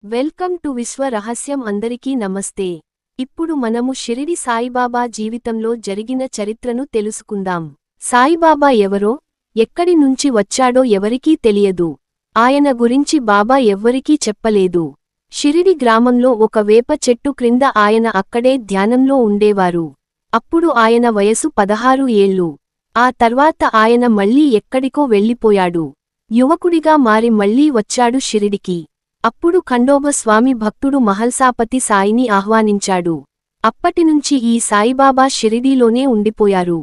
Welcome to విశ్వ రహస్యం. అందరికీ నమస్తే. ఇప్పుడు మనము షిరిడి సాయిబాబా జీవితంలో జరిగిన చరిత్రను తెలుసుకుందాం. సాయిబాబా ఎవరో, ఎక్కడి నుంచి వచ్చాడో ఎవరికీ తెలియదు. ఆయన గురించి బాబా ఎవ్వరికీ చెప్పలేదు. షిరిడి గ్రామంలో ఒక వేప చెట్టు క్రింద ఆయన అక్కడే ధ్యానంలో ఉండేవారు. అప్పుడు ఆయన వయసు 16 ఏళ్ళు. ఆ తర్వాత ఆయన మళ్ళీ ఎక్కడికో వెళ్ళిపోయాడు. యువకుడిగా మారి మళ్ళీ వచ్చాడు షిరిడికి. అప్పుడు ఖండోబా స్వామి భక్తుడు మహల్సాపతి సాయిని ఆహ్వానించాడు. అప్పటినుంచి ఈ సాయిబాబా షిరిడీలోనే ఉండిపోయారు.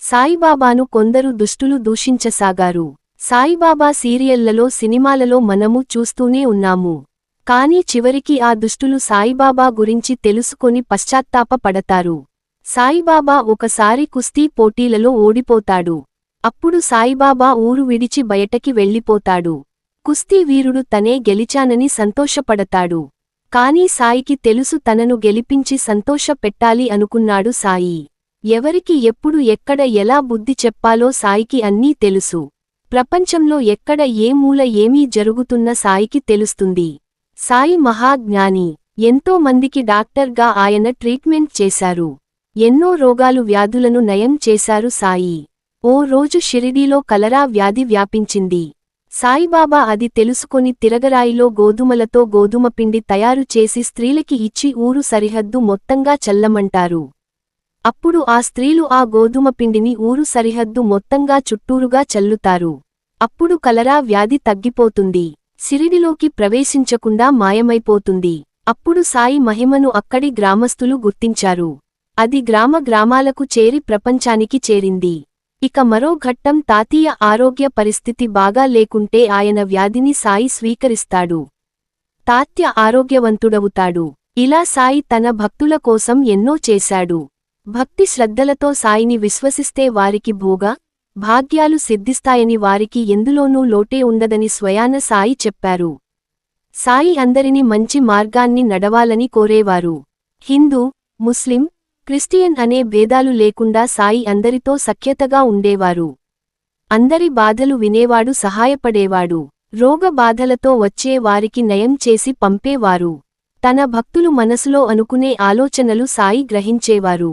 సాయిబాబాను కొందరు దుష్టులు దూషించసాగారు. సాయిబాబా సీరియళ్లలో సినిమాలలో మనము చూస్తూనే ఉన్నాము. కానీ చివరికి ఆ దుష్టులు సాయిబాబా గురించి తెలుసుకొని పశ్చాత్తాప పడతారు. సాయిబాబా ఒకసారి కుస్తీ పోటీలలో ఓడిపోతాడు. అప్పుడు సాయిబాబా ఊరు విడిచి బయటకి వెళ్ళిపోతాడు. కుస్తీ వీరుడు తనే గెలిచానని సంతోషపడతాడు. కాని సాయికి తెలుసు తనను గెలిపించి సంతోష పెట్టాలి అనుకున్నాడు సాయి. ఎవరికి ఎప్పుడు ఎక్కడ ఎలా బుద్ధి చెప్పాలో సాయికి అన్నీ తెలుసు. ప్రపంచంలో ఎక్కడ ఏ మూల ఏమీ జరుగుతున్న సాయికి తెలుస్తుంది. సాయి మహాజ్ఞాని. ఎంతో మందికి డాక్టర్గా ఆయన ట్రీట్మెంట్ చేశారు. ఎన్నో రోగాలు వ్యాధులను నయం చేశారు సాయి. ఓ రోజు షిరిడీలో కలరా వ్యాధి వ్యాపించింది. సాయిబాబా అది తెలుసుకొని తిరగరాయిలో గోధుమలతో గోధుమపిండి తయారు చేసి స్త్రీలకి ఇచ్చి ఊరు సరిహద్దు మొత్తంగా చల్లమంటారు. అప్పుడు ఆ స్త్రీలు ఆ గోధుమపిండిని ఊరు సరిహద్దు మొత్తంగా చుట్టూరుగా చల్లుతారు. అప్పుడు కలరా వ్యాధి తగ్గిపోతుంది. షిరిడిలోకి ప్రవేశించకుండా మాయమైపోతుంది. అప్పుడు సాయి మహిమను అక్కడి గ్రామస్థులు గుర్తించారు. అది గ్రామాలకు చేరి ప్రపంచానికి చేరింది. ఇక మరో ఘట్టం తాతయ్య ఆరోగ్య పరిస్థితి బాగా లేకుంటే ఆయన వ్యాధిని సాయి స్వీకరిస్తాడు. తాత్య ఆరోగ్యవంతుడవుతాడు. ఇలా సాయి తన భక్తుల కోసం ఎన్నో చేశాడు. భక్తి శ్రద్ధలతో సాయిని విశ్వసిస్తే వారికి భాగ్యాలు సిద్ధిస్తాయని, వారికి ఎందులోనూ లోటే ఉండదని స్వయాన సాయి చెప్పారు. సాయి అందరిని మంచి మార్గాన్ని నడవాలని కోరేవారు. హిందూ, ముస్లిం, క్రిస్టియన్ అనే భేదాలు లేకుండా సాయి అందరితో సఖ్యతగా ఉండేవారు. అందరి బాధలు వినేవాడు, సహాయపడేవాడు. రోగ బాధలతో వచ్చే వారికి నయం చేసి పంపేవారు. తన భక్తులు మనసులో అనుకునే ఆలోచనలు సాయి గ్రహించేవారు.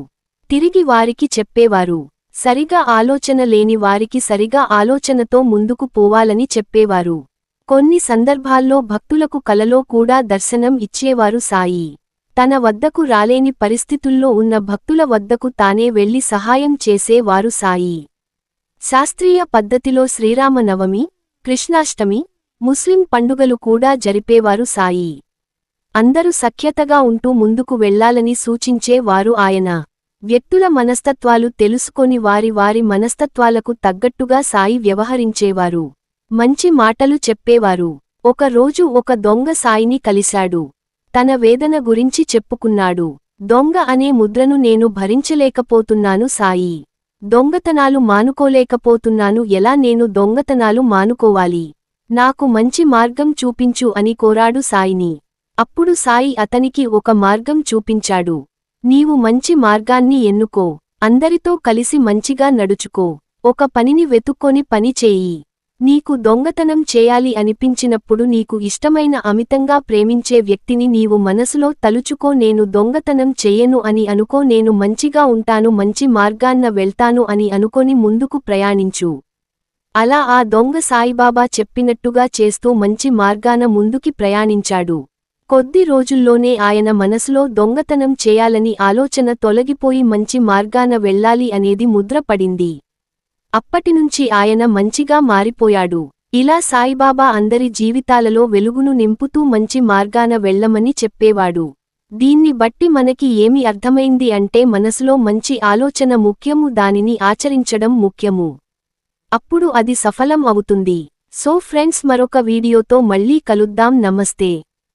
తిరిగి వారికి చెప్పేవారు. సరిగా ఆలోచన లేని వారికి సరిగా ఆలోచనతో ముందుకు పోవాలని చెప్పేవారు. కొన్ని సందర్భాల్లో భక్తులకు కలలో కూడా దర్శనం ఇచ్చేవారు సాయి. తన వద్దకు రాలేని పరిస్థితుల్లో ఉన్న భక్తుల వద్దకు తానే వెళ్లి సహాయం చేసేవారు సాయి. శాస్త్రీయ పద్ధతిలో శ్రీరామనవమి, కృష్ణాష్టమి, ముస్లిం పండుగలు కూడా జరిపేవారు సాయి. అందరూ సఖ్యతగా ఉంటూ ముందుకు వెళ్లాలని సూచించే వారు ఆయన. వ్యక్తుల మనస్తత్వాలు తెలుసుకొని వారి మనస్తత్వాలకు తగ్గట్టుగా సాయి వ్యవహరించేవారు. మంచి మాటలు చెప్పేవారు. ఒక రోజు ఒక దొంగ సాయిని కలిశాడు. తన వేదన గురించి చెప్పుకున్నాడు. దొంగ అనే ముద్రను నేను భరించలేకపోతున్నాను సాయి. దొంగతనాలు మానుకోలేకపోతున్నాను. ఎలా నేను దొంగతనాలు మానుకోవాలి? నాకు మంచి మార్గం చూపించు అని కోరాడు సాయిని. అప్పుడు సాయి అతనికి ఒక మార్గం చూపించాడు. నీవు మంచి మార్గాన్ని ఎన్నుకో. అందరితో కలిసి మంచిగా నడుచుకో. ఒక పనిని వెతుక్కొని పని చేయి. నీకు దొంగతనం చేయాలి అనిపించినప్పుడు నీకు ఇష్టమైన అమితంగా ప్రేమించే వ్యక్తిని నీవు మనసులో తలుచుకో. నేను దొంగతనం చెయ్యను అని అనుకో. నేను మంచిగా ఉంటాను, మంచి మార్గాన్న వెళ్తాను అని అనుకొని ముందుకు ప్రయాణించు. అలా ఆ దొంగ సాయిబాబా చెప్పినట్టుగా చేస్తూ మంచి మార్గాన ముందుకి ప్రయాణించాడు. కొద్ది రోజుల్లోనే ఆయన మనసులో దొంగతనం చేయాలని ఆలోచన తొలగిపోయి మంచి మార్గాన వెళ్ళాలి అనేది ముద్ర పడింది. అప్పటినుంచి ఆయన మంచిగా మారిపోయాడు. ఇలా సాయిబాబా అందరి జీవితాలలో వెలుగును నింపుతూ మంచి మార్గాన వెళ్లమని చెప్పేవాడు. దీన్ని బట్టి మనకి ఏమి అర్థమైంది అంటే మనసులో మంచి ఆలోచన ముఖ్యము, దానిని ఆచరించడం ముఖ్యము. అప్పుడు అది సఫలం అవుతుంది. సో ఫ్రెండ్స్, మరొక వీడియోతో మళ్ళీ కలుద్దాం. నమస్తే.